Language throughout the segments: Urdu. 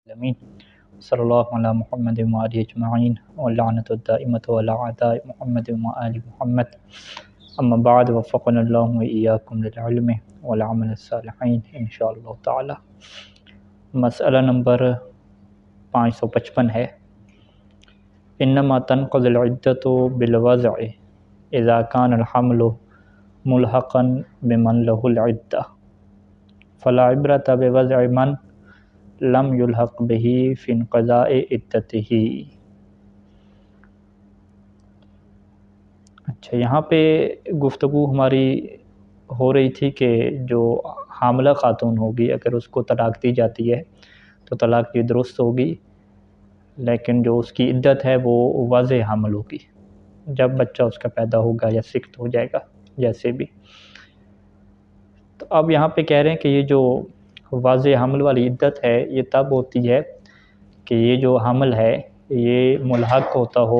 العالمین صلی اللہ علی محمد و آلہ اجمعین واللعنۃ الدائمۃ علی اعداء محمد و آل محمد اما بعد وفقنا اللہ و ایاکم للعلم والعمل الصالحین انشاءاللہ تعالی۔ مسئلہ نمبر 555 ہے، انما تنقض العدۃ بالوضع اذا كان الحمل ملحقا بمن له العدہ فلا عبرۃ بوضع من لم یلحق به فی انقضاء عدتہ۔ اچھا، یہاں پہ گفتگو ہماری ہو رہی تھی کہ جو حاملہ خاتون ہوگی اگر اس کو طلاق دی جاتی ہے تو طلاق یہ درست ہوگی، لیکن جو اس کی عدت ہے وہ واضح حمل ہوگی، جب بچہ اس کا پیدا ہوگا یا سقط ہو جائے گا جیسے بھی۔ تو اب یہاں پہ کہہ رہے ہیں کہ یہ جو واضح حمل والی عدت ہے یہ تب ہوتی ہے کہ یہ جو حمل ہے یہ ملحق ہوتا ہو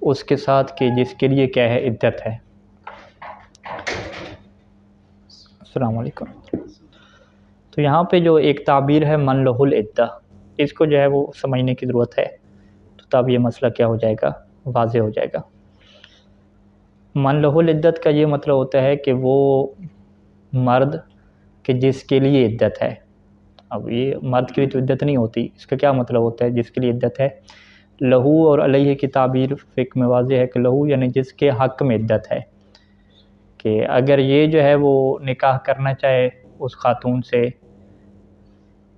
اس کے ساتھ کہ جس کے لیے کیا ہے عدت ہے۔ السلام علیکم۔ تو یہاں پہ جو ایک تعبیر ہے من لہ العدہ، اس کو جو ہے وہ سمجھنے کی ضرورت ہے، تو تب یہ مسئلہ کیا ہو جائے گا، واضح ہو جائے گا۔ من لہ العدت کا یہ مطلب ہوتا ہے کہ وہ مرد کہ جس کے لیے عدت ہے۔ اب یہ مرد کے لیے تو عدت نہیں ہوتی، اس کا کیا مطلب ہوتا ہے جس کے لیے عدت ہے؟ لہو اور علیہ کی تعبیر فقہ میں واضح ہے کہ لہو یعنی جس کے حق میں عدت ہے، کہ اگر یہ جو ہے وہ نکاح کرنا چاہے اس خاتون سے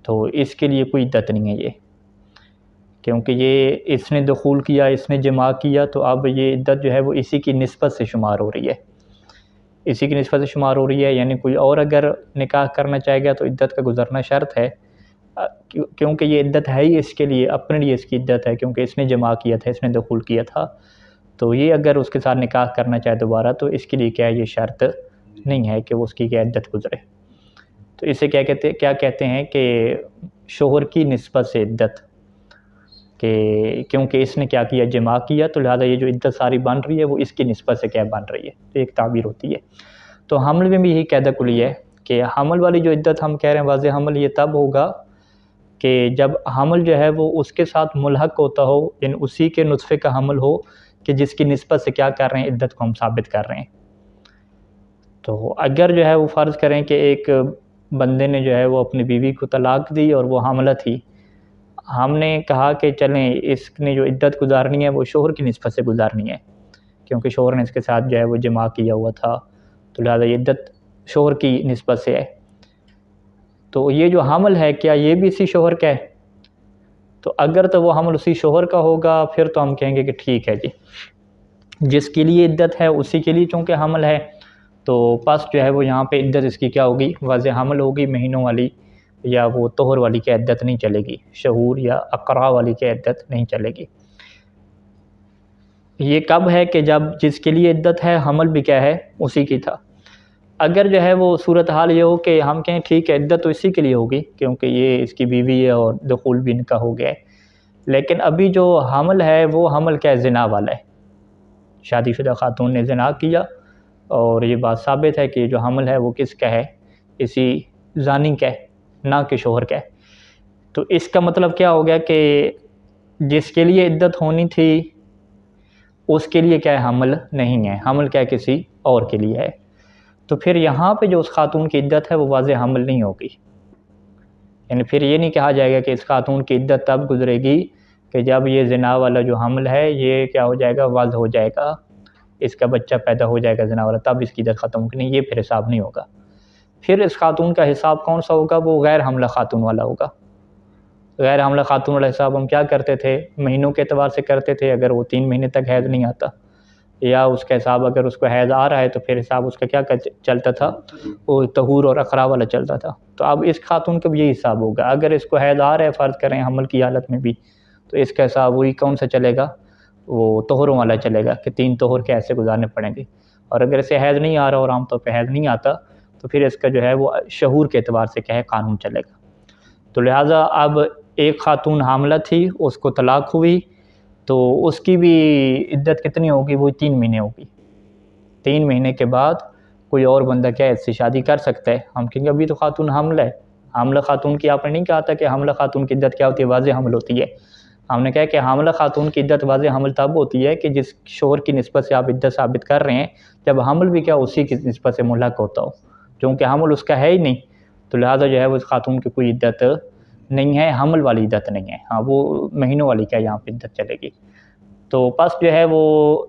تو اس کے لیے کوئی عدت نہیں ہے یہ، کیونکہ یہ اس نے دخول کیا، اس نے جماع کیا، تو اب یہ عدت جو ہے وہ اسی کی نسبت سے شمار ہو رہی ہے، اسی کی نسبت سے شمار ہو رہی ہے، یعنی کوئی اور اگر نکاح کرنا چاہے گا تو عدت کا گزرنا شرط ہے، کیونکہ یہ عدت ہے ہی اس کے لیے، اپنے لیے اس کی عدت ہے، کیونکہ اس نے جماع کیا تھا، اس نے دخول کیا تھا، تو یہ اگر اس کے ساتھ نکاح کرنا چاہے دوبارہ تو اس کے لیے کیا ہے، یہ شرط نہیں ہے کہ وہ اس کی کیا عدت گزرے۔ تو اسے کیا کہتے ہیں کہ شوہر کی نسبت سے عدت، کہ کیونکہ اس نے کیا کیا، جماع کیا، تو لہذا یہ جو عدت ساری بن رہی ہے وہ اس کی نسبت سے کیا بن رہی ہے، تو ایک تعبیر ہوتی ہے۔ تو حمل میں بھی یہی قاعدہ کلی ہے کہ حمل والی جو عدت ہم کہہ رہے ہیں واضح حمل، یہ تب ہوگا کہ جب حمل جو ہے وہ اس کے ساتھ ملحق ہوتا ہو، یعنی اسی کے نطفے کا حمل ہو کہ جس کی نسبت سے کیا کر رہے ہیں، عدت کو ہم ثابت کر رہے ہیں۔ تو اگر جو ہے وہ فرض کریں کہ ایک بندے نے جو ہے وہ اپنی بیوی کو طلاق دی اور وہ حاملہ تھی، ہم نے کہا کہ چلیں اس نے جو عدت گزارنی ہے وہ شوہر کی نسبت سے گزارنی ہے، کیونکہ شوہر نے اس کے ساتھ جو ہے وہ جماع کیا ہوا تھا، تو لہذا یہ عدت شوہر کی نسبت سے ہے۔ تو یہ جو حمل ہے کیا یہ بھی اسی شوہر کا ہے؟ تو اگر تو وہ حمل اسی شوہر کا ہوگا پھر تو ہم کہیں گے کہ ٹھیک ہے جی، جس کے لیے عدت ہے اسی کے لیے چونکہ حمل ہے، تو پس جو ہے وہ یہاں پہ عدت اس کی کیا ہوگی، واضح حمل ہوگی، مہینوں والی یا وہ طہر والی کی عدت نہیں چلے گی، شہور یا اقراء والی کی عدت نہیں چلے گی۔ یہ کب ہے کہ جب جس کے لیے عدت ہے حمل بھی کیا ہے اسی کی تھا۔ اگر جو ہے وہ صورتحال یہ ہو کہ ہم کہیں ٹھیک ہے عدت تو اسی کے لیے ہوگی کیونکہ یہ اس کی بیوی ہے اور دخول بھی ان کا ہو گیا ہے، لیکن ابھی جو حمل ہے وہ حمل کیا ہے، زنا والا ہے، شادی شدہ خاتون نے زنا کیا اور یہ بات ثابت ہے کہ جو حمل ہے وہ کس کا ہے، اسی زانی کا ہے، نہ کہ شوہر کا ہے۔ تو اس کا مطلب کیا ہو گیا کہ جس کے لیے عدت ہونی تھی اس کے لیے کیا ہے، حمل نہیں ہے، حمل کیا ہے کسی اور کے لیے ہے۔ تو پھر یہاں پہ جو اس خاتون کی عدت ہے وہ واضح حمل نہیں ہوگی، یعنی پھر یہ نہیں کہا جائے گا کہ اس خاتون کی عدت تب گزرے گی کہ جب یہ زنا والا جو حمل ہے یہ کیا ہو جائے گا، واضح ہو جائے گا، اس کا بچہ پیدا ہو جائے گا زنا والا، تب اس کی عدت ختم ہوگی، نہیں، یہ پھر حساب نہیں ہوگا۔ پھر اس خاتون کا حساب کون سا ہوگا، وہ غیر حاملہ خاتون والا ہوگا۔ غیر حاملہ خاتون والا حساب ہم کیا کرتے تھے، مہینوں کے اعتبار سے کرتے تھے، اگر وہ 3 مہینے تک حیض نہیں آتا، یا اس کا حساب اگر اس کو حیض آ رہا ہے تو پھر حساب اس کا کیا چلتا تھا، وہ طہور اور اقراء والا چلتا تھا۔ تو اب اس خاتون کا بھی یہی حساب ہوگا، اگر اس کو حیض آ رہا ہے فرض کریں حمل کی حالت میں بھی، تو اس کا حساب وہی کون سا چلے گا، وہ طہروں والا چلے گا کہ 3 طہر کے ایسے گزارنے پڑیں گے۔ اور اگر اسے حیض نہیں آ رہا اور عام طور پہ حیض نہیں آتا تو پھر اس کا جو ہے وہ شہور کے اعتبار سے کیا ہے، قانون چلے گا۔ تو لہٰذا اب ایک خاتون حاملہ تھی، اس کو طلاق ہوئی تو اس کی بھی عدت کتنی ہوگی، وہ 3 مہینے ہوگی۔ 3 مہینے کے بعد کوئی اور بندہ کیا ہے اس سے شادی کر سکتا ہے، ہم کہیں گے ابھی تو خاتون حاملہ ہے، حاملہ خاتون کی آپ نے نہیں کہا تھا کہ حاملہ خاتون کی عدت کیا ہوتی ہے؟ واضح حمل ہوتی ہے. ہم نے کہا کہ حاملہ خاتون کی عدت واضح حمل تب ہوتی ہے کہ جس شوہر کی نسبت سے آپ عدت ثابت کر رہے ہیں جب حمل بھی کیا اسی کی نسبت سے ملحق ہوتا ہو. چونکہ حمل اس کا ہے ہی نہیں تو لہٰذا جو ہے وہ اس خاتون کی کوئی عدت نہیں ہے، حمل والی عدت نہیں ہے. ہاں وہ مہینوں والی کیا یہاں پہ عدت چلے گی. تو پس جو ہے وہ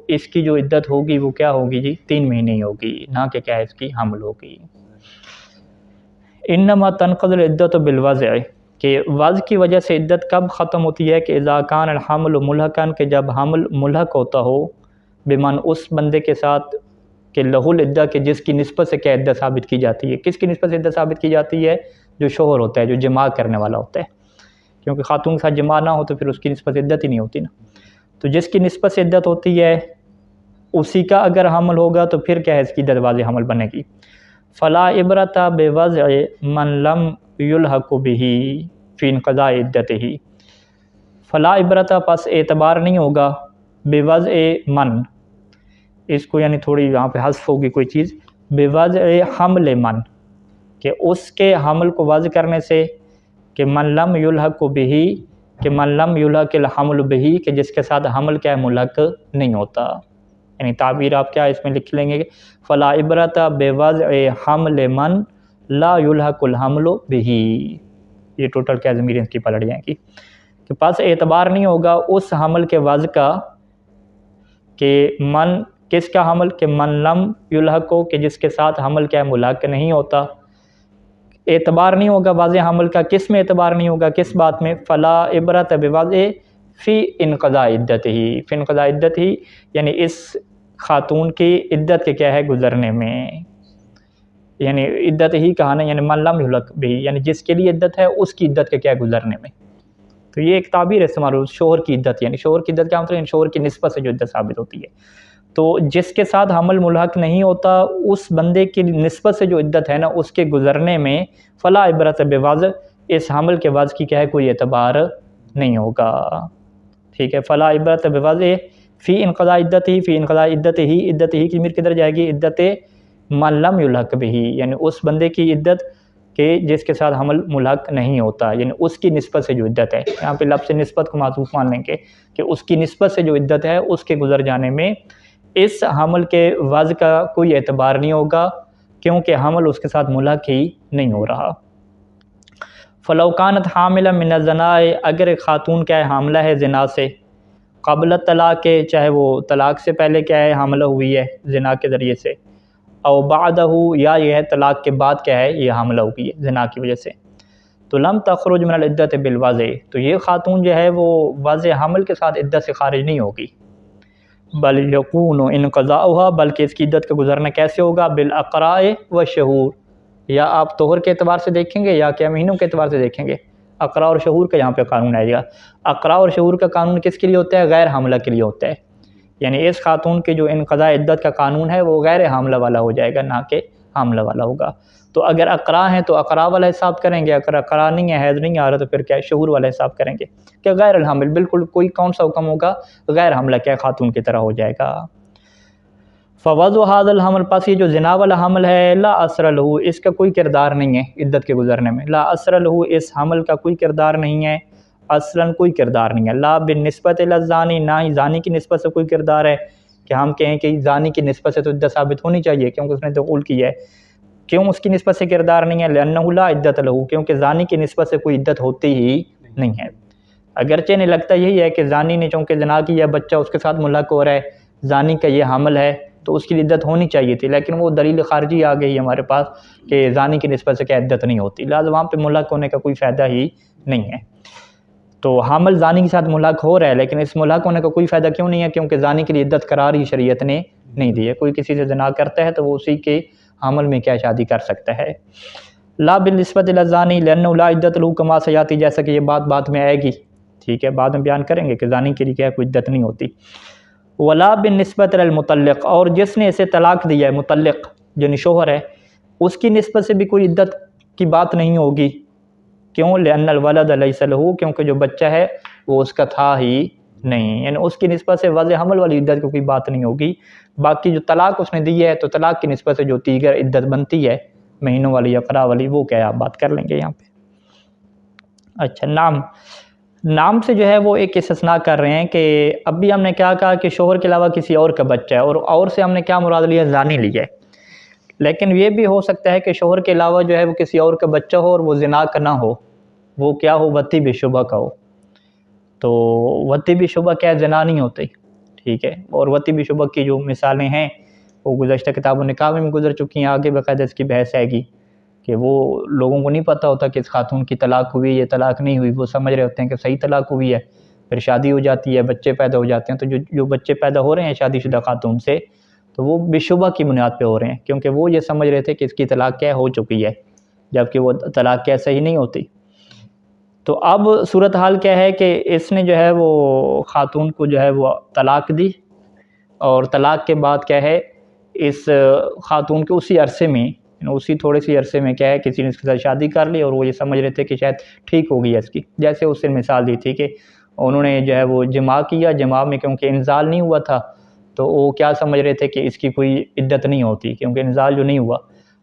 اس کی جو عدت ہوگی وہ کیا ہوگی جی؟ 3 مہینے ہی ہوگی، نہ کہ کیا اس کی حمل ہوگی. انما تنقض العدت بالوضع، کہ وضع کی وجہ سے عدت کب ختم ہوتی ہے؟ کہ اذا کان الحمل ملحقاً، کہ جب حمل ملحق ہوتا ہو بمن اس بندے کے ساتھ کہ لہو العدہ، کہ جس کی نسبت سے کیا عدت ثابت کی جاتی ہے. کس کی نسبت سے عدت ثابت کی جاتی ہے؟ جو شوہر ہوتا ہے، جو جماع کرنے والا ہوتا ہے. کیونکہ خاتون کے ساتھ جماع نہ ہو تو پھر اس کی نسبت سے عدت ہی نہیں ہوتی نا. تو جس کی نسبت سے عدت ہوتی ہے اسی کا اگر حمل ہوگا تو پھر کیا ہے اس کی عدت واضح حمل بنے گی. فلا عبرت بوضع من لم یلحق به فی انقضاء عدتہ، فلا عبرت پس اعتبار نہیں ہوگا بوضع من، اس کو یعنی تھوڑی یہاں پہ حذف ہوگی کوئی چیز، بوضع حمل من، کہ اس کے حمل کو وضع کرنے سے، کہ من لم یلحق به، کہ من لم یلحق الحمل به، کہ جس کے ساتھ حمل کیا ہے ملحق نہیں ہوتا. یعنی تعبیر آپ کیا اس میں لکھ لیں گے، فلا عبرت بوضع حمل من لا یلحق الحمل به. یہ ٹوٹل کیا ضمیر اس کی پلٹ جائیں گی کہ پس اعتبار نہیں ہوگا اس حمل کے وضع کا، کہ من کس کا حمل، کہ من لم یلحق ہو، کہ جس کے ساتھ حمل کیا ہے ملحق نہیں ہوتا. اعتبار نہیں ہوگا واضح حمل کا. کس میں اعتبار نہیں ہوگا؟ کس بات میں؟ فلا عبرت بوضع فی انقضاء عدتہ، فی انقضاء عدتہ یعنی اس خاتون کی عدت کے کیا ہے گزرنے میں. یعنی عدت ہی کہا نا، یعنی من لم یلحق بھی، یعنی جس کے لیے عدت ہے اس کی عدت کے کیا ہے گزرنے میں. تو یہ ایک تعبیر ہے استعمال ہو شوہر کی عدت، یعنی شوہر کی عدت کیا مطلب؟ یعنی شوہر کی نسبت سے جو عدت ثابت ہوتی ہے. تو جس کے ساتھ حمل ملحق نہیں ہوتا اس بندے کی نسبت سے جو عدت ہے نا اس کے گزرنے میں فلا عبرت بوضع، اس حمل کے وضع کی کیا ہے کوئی اعتبار نہیں ہوگا. ٹھیک ہے، فلا عبرت بوضع فی انقضاء عدتہ، فی انقضاء عدتہ ہی کی میر کدھر جائے گی؟ عدت من لم یلحق بہ، یعنی اس بندے کی عدت کہ جس کے ساتھ حمل ملحق نہیں ہوتا، یعنی اس کی نسبت سے جو عدت ہے. یہاں پہ لفظ نسبت کو معطوف مان لیں گے کہ اس کی نسبت سے جو عدت ہے اس کے گزر جانے میں اس حمل کے وضع کا کوئی اعتبار نہیں ہوگا، کیونکہ حمل اس کے ساتھ ملحق ہی نہیں ہو رہا. فلو کانت حاملا من الزنا، اگر ایک خاتون کیا ہے حاملہ ہے زنا سے، قبل طلاق کے، چاہے وہ طلاق سے پہلے کیا ہے حاملہ ہوئی ہے زنا کے ذریعے سے، او بعدہ، یا یہ ہے طلاق کے بعد کیا ہے یہ حاملہ ہوئی ہے زنا کی وجہ سے، تو لم تخرج من العدت بالوضع، تو یہ خاتون جو ہے وہ واضح حمل کے ساتھ عدت سے خارج نہیں ہوگی. بل یکون انقضاؤها، بلکہ اس کی عدت کا گزرنا کیسے ہوگا؟ بالاقراء والشہور، یا آپ طہر کے اعتبار سے دیکھیں گے یا کیا مہینوں کے اعتبار سے دیکھیں گے؟ اقراء اور شہور کا یہاں پہ قانون آئے گا. اقراء اور شہور کا قانون کس کے لیے ہوتا ہے؟ غیر حاملہ کے لیے ہوتا ہے. یعنی اس خاتون کے جو انقضاء عدت کا قانون ہے وہ غیر حاملہ والا ہو جائے گا، نہ کہ حاملہ والا ہوگا. تو اگر اقراء ہیں تو اقراء والا حساب کریں گے، اگر اقراء نہیں ہے، حیض نہیں آ رہا، تو پھر کیا ہے شہور والا حساب کریں گے کہ غیر الحامل، بالکل کوئی کون سا حکم ہوگا؟ غیر حاملہ کیا خاتون کی طرح ہو جائے گا. فوضع هذا الحمل، پس یہ جو زنا والا حمل ہے، لا اثر له، اس کا کوئی کردار نہیں ہے عدت کے گزرنے میں. لا اثر له، اس حمل کا کوئی کردار نہیں ہے، اصلاً کوئی کردار نہیں ہے. لا بالنسبت الی الزانی، نہ ہی زانی کی نسبت سے کوئی کردار ہے کہ ہم کہیں کہ زانی کی نسبت سے تو عدت ثابت ہونی چاہیے کیونکہ اس نے دخول کیا ہے. کیوں اس کی نسبت سے کردار نہیں ہے؟ لأنہ لا عدت له، کیونکہ زانی کی نسبت سے کوئی عدت ہوتی ہی نہیں ہے. اگرچہ نہیں لگتا یہی ہے کہ زانی نے چونکہ زنا کیا، بچہ اس کے ساتھ ملحق ہو رہا ہے، زانی کا یہ حمل ہے تو اس کی عدت ہونی چاہیے تھی، لیکن وہ دلیل خارجی آ گئی ہمارے پاس کہ زانی کی نسبت سے کیا عدت نہیں ہوتی، لہٰذا وہاں پہ ملحق ہونے کا کوئی فائدہ ہی نہیں ہے. تو حامل زانی کے ساتھ ملحق ہو رہا ہے، لیکن اس ملحق ہونے کا کوئی فائدہ کیوں نہیں ہے؟ کیونکہ زانی کے لیے عدت قرار ہی شریعت نے نہیں دی ہے. کوئی کسی سے زنا کرتا ہے تو وہ اسی کے حمل میں کیا شادی کر سکتا ہے. لا بالنسبت الی الزانی لأنہ لا عدت له کما سیاتی، جیسا کہ یہ بات میں آئے گی، ٹھیک ہے، بعد میں بیان کریں گے کہ زانی کے لیے کیا کوئی عدت نہیں ہوتی. ولا بالنسبت الی المطلق، اور جس نے اسے طلاق دیا ہے، مطلق یعنی شوہر ہے، اس کی نسبت سے بھی کوئی عدت کی بات نہیں ہوگی. کیوں؟ لأن الولد لیس له، کیونکہ جو بچہ ہے وہ اس کا تھا ہی نہیں، یعنی اس کی نسبت سے واضح حمل والی عدت کی کوئی بات نہیں ہوگی. باقی جو طلاق اس نے دی ہے تو طلاق کی نسبت سے جو دیگر عدت بنتی ہے مہینوں والی یا قرا والی، وہ کیا آپ بات کر لیں گے یہاں پہ. اچھا، نام سے جو ہے وہ ایک استثناء کر رہے ہیں کہ اب بھی ہم نے کیا کہا کہ شوہر کے علاوہ کسی اور کا بچہ ہے، اور سے ہم نے کیا مراد لیا؟ زانی لیا ہے۔ لیکن یہ بھی ہو سکتا ہے کہ شوہر کے علاوہ جو ہے وہ کسی اور کا بچہ ہو اور وہ زنا کا نہ ہو، وہ کیا ہو؟ وطی بشبہ کا ہو۔ تو وطی بشبہ کیا ہے؟ زنا نہیں ہوتی، ٹھیک ہے۔ اور وطی بشبہ کی جو مثالیں ہیں وہ گزشتہ کتاب و نکاح میں گزر چکی ہیں، آگے باقاعدہ اس کی بحث آئے گی کہ وہ لوگوں کو نہیں پتہ ہوتا کہ اس خاتون کی طلاق ہوئی یا طلاق نہیں ہوئی، وہ سمجھ رہے ہوتے ہیں کہ صحیح طلاق ہوئی ہے، پھر شادی ہو جاتی ہے، بچے پیدا ہو جاتے ہیں، تو جو بچے پیدا ہو رہے ہیں شادی شدہ خاتون سے تو وہ بشبہ کی بنیاد پہ ہو رہے ہیں، کیونکہ وہ یہ سمجھ رہے تھے کہ اس کی طلاق کیا ہو چکی ہے، جبکہ وہ طلاق کیا صحیح نہیں ہوتی۔ تو اب صورتحال کیا ہے کہ اس نے جو ہے وہ خاتون کو جو ہے وہ طلاق دی، اور طلاق کے بعد کیا ہے اس خاتون کے اسی عرصے میں، اسی تھوڑے سی عرصے میں کیا ہے کسی نے اس کے ساتھ شادی کر لی، اور وہ یہ سمجھ رہے تھے کہ شاید ٹھیک ہو گئی ہے اس کی۔ جیسے اس نے مثال دی تھی کہ انہوں نے جو ہے وہ جماع کیا، جماع میں کیونکہ انزال نہیں ہوا تھا تو وہ کیا سمجھ رہے تھے کہ اس کی کوئی عدت نہیں ہوتی، کیونکہ انزال جو نہیں ہوا،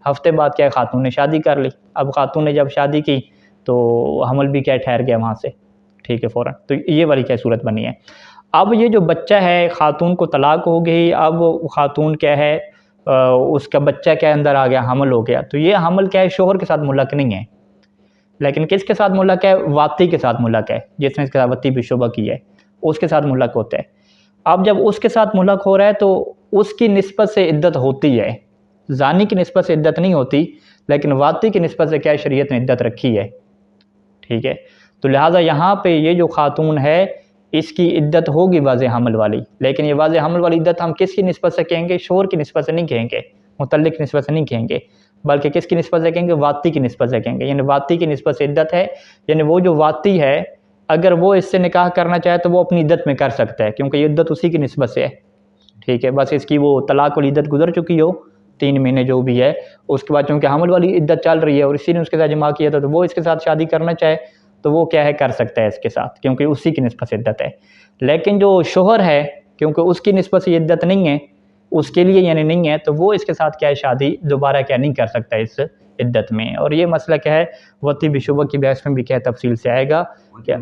ہفتے بعد کیا خاتون نے شادی کر لی۔ اب خاتون نے جب شادی کی تو حمل بھی کیا ٹھہر گیا وہاں سے، ٹھیک ہے، فوراً۔ تو یہ والی کیا صورت بنی ہے۔ اب یہ جو بچہ ہے، خاتون کو طلاق ہو گئی، اب خاتون کیا ہے اس کا بچہ کیا اندر آ گیا، حمل ہو گیا، تو یہ حمل کیا ہے شوہر کے ساتھ ملک نہیں ہے، لیکن کس کے ساتھ ملک ہے؟ واتی کے ساتھ ملک ہے، جس نے اس کے ساتھ وطی بشبہ کی ہے اس کے ساتھ ملک ہوتا ہے۔ اب جب اس کے ساتھ ملک ہو رہا ہے تو اس کی نسبت سے عدت ہوتی ہے، زانی کی نسبت سے عدت نہیں ہوتی، لیکن واتی کی نسبت سے کیا شریعت نے عدت رکھی ہے، ٹھیک ہے۔ تو لہٰذا یہاں پہ یہ جو خاتون ہے اس کی عدت ہوگی واضح حمل والی، لیکن یہ واضح حمل والی عدت ہم کس کی نسبت سے کہیں گے؟ شوہر کی نسبت سے نہیں کہیں گے، متعلق کی نسبت سے نہیں کہیں گے، بلکہ کس کی نسبت سے کہیں گے؟ واتی کی نسبت سے کہیں گے، یعنی واتی کی نسبت سے عدت ہے، یعنی وہ جو واتی ہے اگر وہ اس سے نکاح کرنا چاہے تو وہ اپنی عدت میں کر سکتا ہے، کیونکہ یہ عدت اسی کی نسبت سے ہے، ٹھیک ہے۔ بس اس کی وہ طلاق والی عدت گزر چکی ہو 3 مہینے جو بھی ہے، اس کے بعد چونکہ حمل والی عدت چل رہی ہے اور اسی نے اس کے ساتھ جماع کیا تھا تو وہ اس کے ساتھ شادی کرنا چاہے تو وہ کیا ہے کر سکتا ہے اس کے ساتھ، کیونکہ اسی کی نسبت سے عدت ہے۔ لیکن جو شوہر ہے کیونکہ اس کی نسبت سے یہ عدت نہیں ہے، اس کے لیے یعنی نہیں ہے، تو وہ اس کے ساتھ کیا ہے شادی دوبارہ کیا نہیں کر سکتا اس عدت میں۔ اور یہ مسئلہ کیا ہے وطی بشبہ کی بحث میں بھی کیا تفصیل سے آئے گا کیا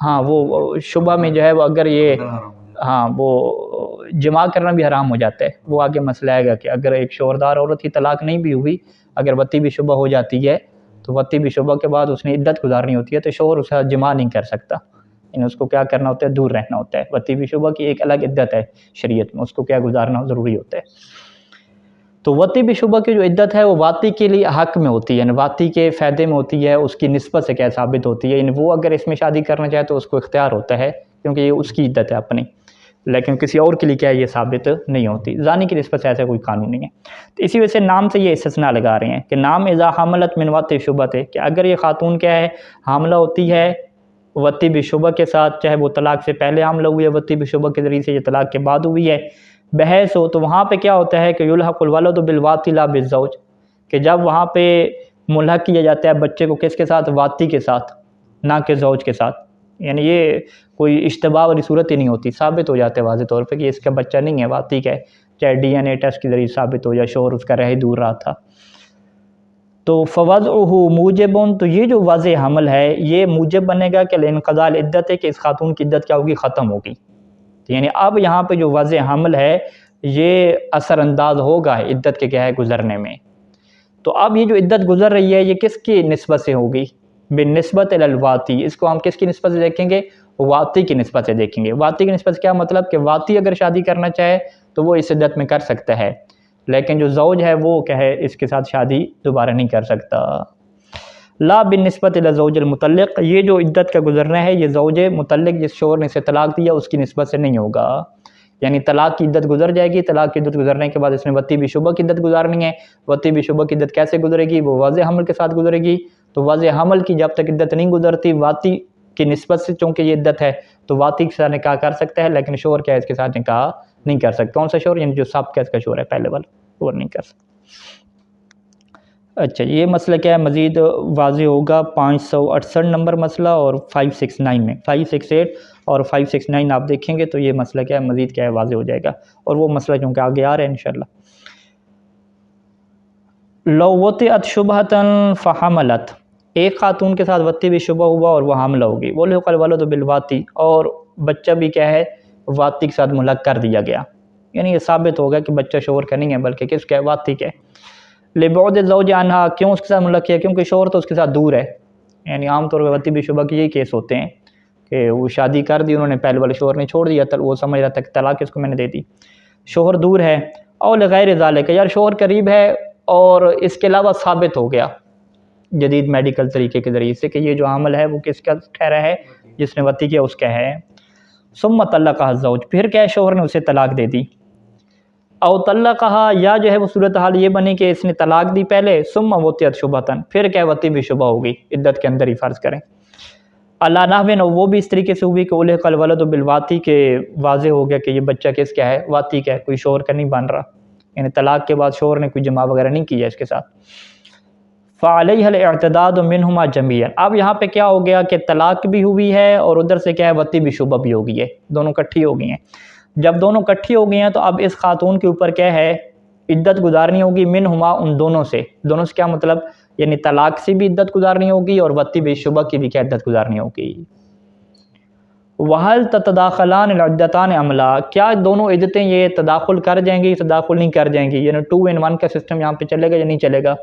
ہاں وہ شبہ میں جو ہے وہ اگر یہ وہ جماع کرنا بھی حرام ہو جاتا ہے، وہ آگے مسئلہ آئے گا کہ اگر ایک شوہردار عورت کی طلاق نہیں بھی ہوئی، اگر وطی بشبہ ہو جاتی ہے تو وطی بشبہ کے بعد اس نے عدت گزارنی ہوتی ہے تو شوہر اس کا جماع نہیں کر سکتا، یعنی اس کو کیا کرنا ہوتا ہے؟ دور رہنا ہوتا ہے۔ وطی بشبہ کی ایک الگ عدت ہے شریعت میں، اس کو کیا گزارنا ضروری ہوتا ہے۔ تو وطی بشبہ کی جو عدت ہے وہ واتی کے لیے حق میں ہوتی ہے، یعنی واتی کے فائدے میں ہوتی ہے، اس کی نسبت سے کیا ثابت ہوتی ہے، یعنی وہ اگر اس میں شادی کرنا چاہے تو اس کو اختیار ہوتا ہے کیونکہ یہ اس کی عدت ہے اپنی، لیکن کسی اور کے لیے کیا یہ ثابت نہیں ہوتی۔ زانی کی نسبت سے ایسا کوئی قانون نہیں ہے۔ تو اسی وجہ سے نام سے یہ استثناء لگا رہے ہیں کہ نام اذا حملت من وطی شبہۃ، کہ اگر یہ خاتون کیا ہے حاملہ ہوتی ہے وطی بشبہ کے ساتھ، چاہے وہ طلاق سے پہلے حاملہ ہوئی ہے وطی بشبہ کے ذریعے سے، یہ طلاق کے بعد ہوئی ہے، بحیث ہو تو وہاں پہ کیا ہوتا ہے کہ یلحق الولد بالواتی لا بالزوج، کہ جب وہاں پہ ملحق کیا جاتا ہے بچے کو کس کے ساتھ؟ واتی کے ساتھ، نہ کہ زوج کے ساتھ، یعنی یہ کوئی اشتباہ والی صورت ہی نہیں ہوتی، ثابت ہو جاتا ہے واضح طور پہ کہ اس کا بچہ نہیں ہے، واتی کا ہے، چاہے ڈی این اے ٹیسٹ کے ذریعے ثابت ہو یا شوہر اس کا رہ ہی دور رہا تھا۔ تو فوضعہ موجبن، تو یہ جو واضح حمل ہے یہ موجب بنے گا کہ لانقضاء العدت ہے، کہ اس خاتون کی عدت کیا ہوگی؟ ختم ہوگی۔ یعنی اب یہاں پہ جو واضح حمل ہے یہ اثر انداز ہوگا عدت کے کیا ہے گزرنے میں۔ تو اب یہ جو عدت گزر رہی ہے یہ کس کی نسبت سے ہوگی؟ بالنسبت الی الواتی، اس کو ہم کس کی نسبت سے دیکھیں گے؟ واتی کی نسبت سے دیکھیں گے۔ واتی کی نسبت سے کیا مطلب کہ واتی اگر شادی کرنا چاہے تو وہ اس عدت میں کر سکتا ہے، لیکن جو زوج ہے وہ کیا ہے اس کے ساتھ شادی دوبارہ نہیں کر سکتا۔ لا بالنسبت الی زوج المطلق، یہ جو عدت کا گزرنا ہے یہ زوج مطلق جس شوہر نے اسے طلاق دیا اس کی نسبت سے نہیں ہوگا، یعنی طلاق کی عدت گزر جائے گی، طلاق کی عدت گزرنے کے بعد اس نے وطی بشبہ کی عدت گزارنی ہے۔ وطی بشبہ کی عدت کیسے گزرے گی؟ وہ واضح حمل کے ساتھ گزرے گی۔ تو واضح حمل کی جب تک عدت نہیں گزرتی واتی کی نسبت سے چونکہ یہ عدت ہے تو واتی کے ساتھ نکاح کر سکتا ہے، لیکن شوہر کیا ہے اس کے ساتھ نکاح نہیں کر سکتا۔ کون سا شوہر؟ یعنی جو سب کا اس کا شوہر ہے پہلے والا، وہ نہیں کر سکتا۔ اچھا، یہ مسئلہ کیا ہے مزید واضح ہوگا 568 نمبر مسئلہ اور 569 میں، 568 اور 569 آپ دیکھیں گے تو یہ مسئلہ کیا ہے مزید کیا ہے واضح ہو جائے گا، اور وہ مسئلہ چونکہ آگے آ رہا ہے انشاءاللہ۔ لو وطئت شبہۃ فحملت، ایک خاتون کے ساتھ وتی بھی شبہ ہوا اور وہ حاملہ ہوگی، وہ لحق الولد بالواتی، اور بچہ بھی کیا ہے واتی کے ساتھ ملحق کر دیا گیا، یعنی یہ ثابت ہو گیا کہ بچہ شوہر کا نہیں ہے بلکہ کس کا ہے، واتی کا ہے۔ لبعد الزوج عنہا، کیوں اس کے ساتھ ملحق کیا؟ کیونکہ شوہر تو اس کے ساتھ دور ہے، یعنی عام طور پہ وتی بھی شبہ کے یہی کیس ہوتے ہیں کہ وہ شادی کر دی انہوں نے، پہلے والے شوہر نے چھوڑ دیا، وہ سمجھ رہا تھا کہ طلاق اس کو میں نے دے دی، شوہر دور ہے، اور لغیر ذالک، یار شوہر قریب ہے اور اس کے علاوہ ثابت ہو گیا جدید میڈیکل طریقے کے ذریعے سے کہ یہ جو عمل ہے وہ کس کا ٹھہرا ہے، جس نے وتی کیا اس کا ہے۔ ثم طلقها الزوج، پھر کیا ہے شوہر نے اسے طلاق دے دی، او طلقها، یا جو ہے وہ صورتحال یہ بنی کہ اس نے طلاق دی پہلے، ثم وطئت شبہتن، پھر کیا وتی بھی شبہ ہوگی عدت کے اندر ہی فرض کریں، اللہ نحو، وہ بھی اس طریقے سے ہوئی کہ الحق الولد بالواتی، کے واضح ہو گیا کہ یہ بچہ کس کا ہے، واتی کا ہے، کوئی شوہر کا نہیں بن رہا، یعنی طلاق کے بعد شوہر نے کوئی جماع وغیرہ نہیں کیا اس کے ساتھ۔ فعلیہ الاعتداد منہما جمیعا، اب یہاں پہ کیا ہو گیا کہ طلاق بھی ہوئی ہے اور ادھر سے کیا ہے وتی بھی شبہ بھی ہو گئی ہے، دونوں کٹھی ہو گئی ہیں۔ جب دونوں کٹھی ہو گئی ہیں تو اب اس خاتون کے اوپر کیا ہے عدت گزارنی ہوگی، منہما، ان دونوں سے کیا مطلب، یعنی طلاق سے بھی عدت گزارنی ہوگی اور وتی بھی شبہ کی بھی کیا عدت گزارنی ہوگی۔ وَهَلْ تَتَدَاخَلَانِ الْعِدَّتَانِ أَمْ لَا، کیا دونوں عدتیں یہ تداخل کر جائیں گی، تداخل نہیں کر جائیں گی، یعنی 2 in 1 کا سسٹم یہاں پہ چلے گا یا نہیں چلے گا،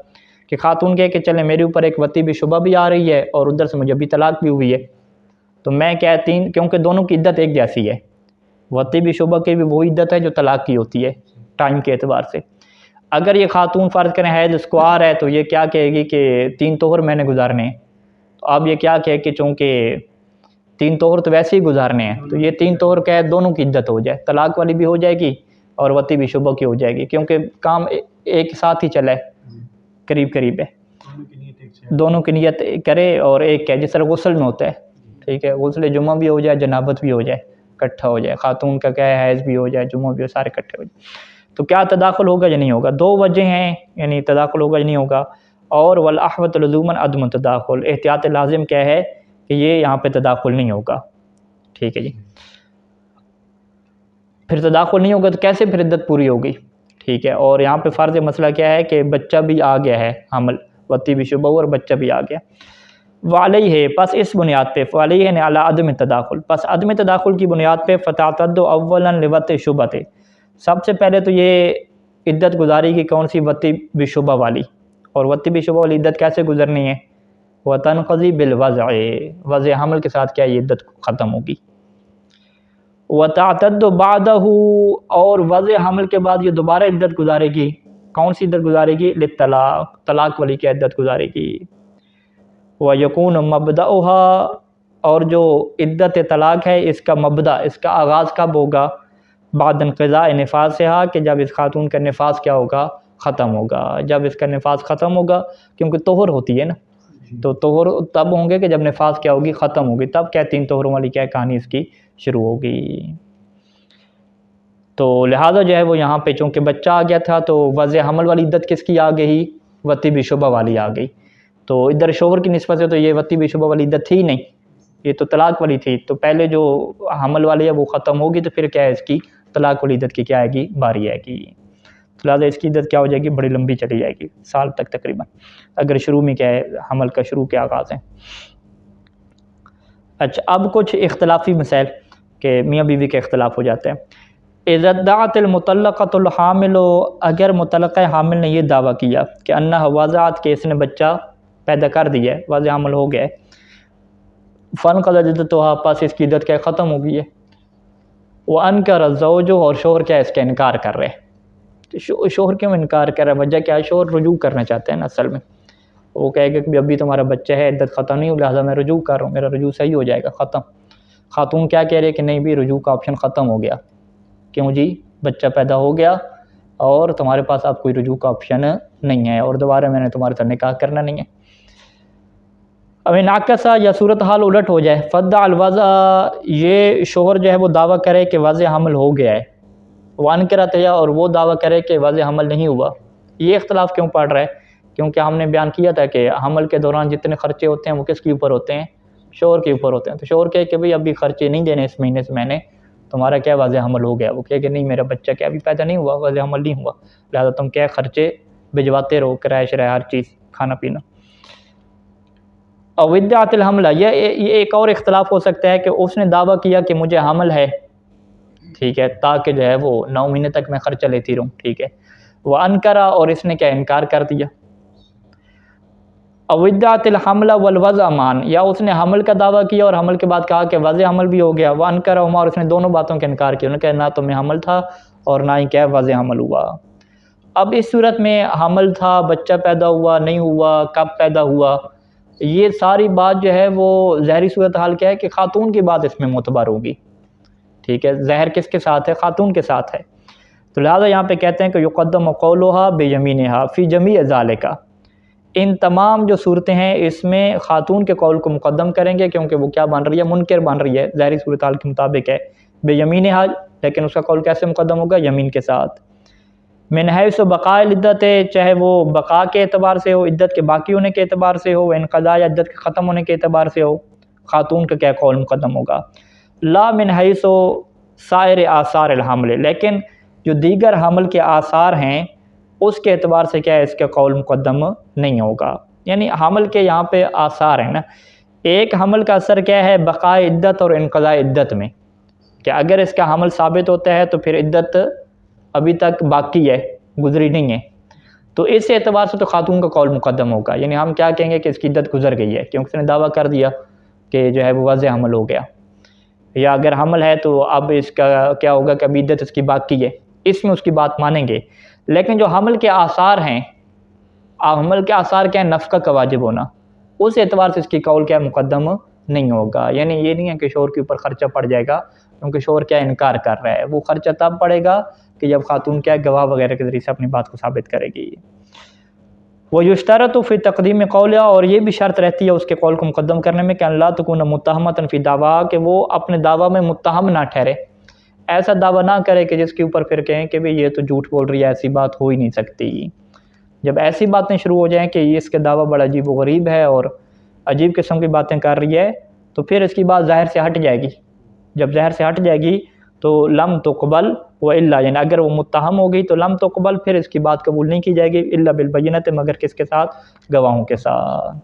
کہ خاتون کہے کہ چلے میرے اوپر ایک وتی بھی شبہ بھی آ رہی ہے اور ادھر سے مجھے بھی طلاق بھی ہوئی ہے، تو میں کہتی، کیونکہ دونوں کی عدت ایک جیسی ہے، وتی بھی شبہ کی بھی وہی عدت ہے جو طلاق کی ہوتی ہے ٹائم کے اعتبار سے۔ اگر یہ خاتون فرض کریں حیض اس کو آ رہا ہے تو یہ کیا کہے گی کہ 3 طہر میں نے گزارنے ہیں، تو اب یہ کیا کہے کہ چونکہ 3 طہر تو ویسے ہی گزارنے ہیں تو یہ 3 طہر کیا ہے دونوں کی عدت ہو جائے، طلاق والی بھی ہو جائے گی اور وتی بھی شبہ کی ہو جائے گی، کیونکہ کام ایک ساتھ ہی چلا ہے، قریب قریب ہے، دونوں کی نیت کرے اور ایک ہے، جس طرح غسل میں ہوتا ہے، ٹھیک ہے، غسل جمعہ بھی ہو جائے جنابت بھی ہو جائے، اکٹھا ہو جائے، خاتون کا کیا ہے حیض بھی ہو جائے جمعہ بھی ہو، سارے اکٹھے ہو جائے، تو کیا تداخل ہوگا یا نہیں ہوگا؟ 2 وجہ ہیں، یعنی تداخل ہوگا یا نہیں ہوگا، اور والاحوط لزوما عدم تداخل، احتیاط لازم کیا ہے کہ یہ یہاں پہ تداخل نہیں ہوگا، ٹھیک ہے جی، پھر تداخل نہیں ہوگا تو کیسے پھر عدت پوری ہوگی، ٹھیک ہے، اور یہاں پہ فرض مسئلہ کیا ہے کہ بچہ بھی آ گیا ہے، حمل وتی بھی شبہ اور بچہ بھی آ گیا، وعلیہ، پس اس بنیاد پہ، وعلیہ نے علی عدم تداخل، پس عدم تداخل کی بنیاد پہ فتعتد اولا لوط شبہۃ، سب سے پہلے تو یہ عدت گزاری کی کون سی، وتی بھی شبہ والی، اور وتی بھی شبہ والی عدت کیسے گزرنی ہے، وتنقضی بالوضع، وضع حمل کے ساتھ کیا یہ عدت ختم ہوگی، وتعتد بعدہ، اور وضع حمل کے بعد یہ دوبارہ عدت گزارے گی، کون سی عدت گزارے گی، للطلاق، طلاق والی کیا عدت گزارے گی، وَيَكُونُ مَبْدَأُهَا، اور جو عدت طلاق ہے اس کا مبدأ، اس کا آغاز کب ہوگا، بعد انقضاء نفاسها، کہ جب اس خاتون کا نفاس کیا ہوگا، ختم ہوگا، جب اس کا نفاس ختم ہوگا، کیونکہ طہر ہوتی ہے نا، تو طہر تب ہوں گے کہ جب نفاس کیا ہوگی، ختم ہوگی، تب کیا 3 طہروں والی کیا کہانی اس کی شروع ہوگی، تو لہٰذا جو ہے وہ یہاں پہ چونکہ بچہ آ گیا تھا تو وضع حمل والی عدت کس کی آ گئی، وتی بھی شبہ والی آ گئی، تو ادھر شوہر کی نسبت سے تو یہ وتی بھی شبہ والی عدت تھی نہیں، یہ تو طلاق والی تھی، تو پہلے جو حمل والی ہے وہ ختم ہوگی تو پھر کیا ہے اس کی طلاق والی عدت کی کیا آئے گی، باری آئے گی، لہٰذا اس کی عدت کیا ہو جائے گی، بڑی لمبی چلی جائے گی، سال تک تقریباً، اگر شروع میں کیا ہے حمل کا شروع کے آغاز ہے۔ اچھا، اب کچھ اختلافی مسائل کہ میاں بیوی کا اختلاف ہو جاتا ہے۔ اذا ادعت المطلقۃ الحامل، اگر مطلقہ حامل نے یہ دعویٰ کیا کہ انہا وضعت، کہ اس نے بچہ پیدا کر دیا ہے، واضح حمل ہو گیا ہے، فانقضت عدتها، پس اس کی عدت کیا ختم ہو گئی ہے، وانکر الزوج، اور شوہر کیا اس کا انکار کر رہے ہیں، تو شوہر کیوں انکار کر رہا ہے، وجہ کیا ہے، شوہر رجوع کرنا چاہتے ہیں نا اصل میں، وہ کہے گا کہ ابھی تمہارا بچہ ہے، عدت ختم نہیں ہو، لہٰذا میں رجوع کر رہا ہوں، میرا رجوع صحیح ہو جائے گا، ختم۔ خاتون کیا کہہ رہے کہ نہیں بھی، رجوع کا آپشن ختم ہو گیا، کیوں جی، بچہ پیدا ہو گیا اور تمہارے پاس اب کوئی رجوع کا آپشن نہیں ہے، اور دوبارہ میں نے تمہارے ساتھ نکاح کرنا نہیں ہے۔ اب ناقصہ، یا صورتحال الٹ ہو جائے، فدع الوضع، یہ شوہر جو ہے وہ دعویٰ کرے کہ واضح حمل ہو گیا ہے، وانکرت، اور وہ دعویٰ کرے کہ واضح حمل نہیں ہوا، یہ اختلاف کیوں پڑ رہا ہے، کیونکہ ہم نے بیان کیا تھا کہ حمل کے دوران جتنے خرچے ہوتے ہیں وہ کس کے اوپر ہوتے ہیں، شوہر کے اوپر ہوتے ہیں، تو شوہر کہے کہ بھئی ابھی خرچے نہیں دینے اس مہینے سے میں نے، تمہارا کیا واضح حمل ہو گیا، وہ کہے کہ نہیں میرا بچہ کیا ابھی پیدا نہیں ہوا، واضح حمل نہیں ہوا، لہٰذا تم کیا خرچے بھجواتے رہو، کرایہ شرائع ہر چیز، کھانا پینا۔ اودعت الحملہ، یہ ایک اور اختلاف ہو سکتا ہے کہ اس نے دعویٰ کیا کہ مجھے حمل ہے، ٹھیک ہے، تاکہ جو ہے وہ 9 مہینے تک میں خرچہ لیتی رہوں، ٹھیک ہے، وہ انکرا، اور اس نے کیا انکار کر دیا. اودعت الحملہ والوضع معا، یا اس نے حمل کا دعویٰ کیا اور حمل کے بعد کہا کہ وضع حمل بھی ہو گیا، وہ انکرہما، اور اس نے دونوں باتوں کا انکار کیا، انہوں نے کہا نہ تمہیں حمل تھا اور نہ ہی کیا وضع حمل ہوا. اب اس صورت میں حمل تھا، بچہ پیدا ہوا نہیں ہوا، کب پیدا ہوا، یہ ساری بات جو ہے وہ ظاہری صورتحال کیا ہے کہ خاتون کی بات اس میں معتبر ہوگی، ٹھیک ہے، زہر کس کے ساتھ ہے؟ خاتون کے ساتھ ہے. تو لہٰذا یہاں پہ کہتے ہیں کہ یقدم قولها بیمینہا فی جمیع ذالک، ان تمام جو صورتیں ہیں اس میں خاتون کے قول کو مقدم کریں گے، کیونکہ وہ کیا بن رہی ہے؟ منکر بن رہی ہے، ظاہری صورتحال کے مطابق ہے بیمینہا، لیکن اس کا قول کیسے مقدم ہوگا؟ یمین کے ساتھ. من حیث بقاء العدت، چاہے وہ بقا کے اعتبار سے ہو، عدت کے باقی ہونے کے اعتبار سے ہو، انقضاء عدت کے ختم ہونے کے اعتبار سے ہو، خاتون کا کیا قول مقدم ہوگا؟ لا من حیث سائر آثار الحمل، لیکن جو دیگر حمل کے آثار ہیں اس کے اعتبار سے کیا ہے؟ اس کا قول مقدم نہیں ہوگا. یعنی حمل کے یہاں پہ آثار ہیں نا، ایک حمل کا اثر کیا ہے؟ بقاء عدت اور انقضاء عدت میں، کہ اگر اس کا حمل ثابت ہوتا ہے تو پھر عدت ابھی تک باقی ہے، گزری نہیں ہے، تو اس اعتبار سے تو خاتون کا قول مقدم ہوگا. یعنی ہم کیا کہیں گے کہ اس کی عدت گزر گئی ہے، کیونکہ اس نے دعویٰ کر دیا کہ جو ہے وہ وضع حمل ہو گیا. یا اگر حمل ہے تو اب اس کا کیا ہوگا کہ ابھی عدت اس کی باقی ہے، اس میں اس کی بات مانیں گے. لیکن جو حمل کے آثار ہیں، حمل کے آثار کیا ہیں؟ نفقہ کا واجب ہونا، اس اعتبار سے اس کی قول کیا مقدم نہیں ہوگا. یعنی یہ نہیں ہے کہ شوہر کے اوپر خرچہ پڑ جائے گا، کیونکہ شوہر کیا انکار کر رہا ہے، وہ خرچہ تب پڑے گا کہ جب خاتون کیا گواہ وغیرہ کے ذریعے سے اپنی بات کو ثابت کرے گی. وہ یشترط فی تقدیم قولہ، اور یہ بھی شرط رہتی ہے اس کے قول کو مقدم کرنے میں کہ اللہ تکون متہمۃ فی دعویٰ، کہ وہ اپنے دعویٰ میں متہم نہ ٹھہرے، ایسا دعویٰ نہ کرے کہ جس کے اوپر پھر کہیں کہ بھئی یہ تو جھوٹ بول رہی ہے، ایسی بات ہو ہی نہیں سکتی. جب ایسی باتیں شروع ہو جائیں کہ یہ اس کے دعویٰ بڑا عجیب و غریب ہے اور عجیب قسم کی باتیں کر رہی ہے، تو پھر اس کی بات ظاہر سے ہٹ جائے گی. جب ظاہر سے ہٹ جائے گی تو لم تقبل و الا، یعنی اگر وہ متہم ہو گئی تو لم تقبل، پھر اس کی بات قبول نہیں کی جائے گی، الا بالبینۃ، مگر کس کے ساتھ؟ گواہوں کے ساتھ.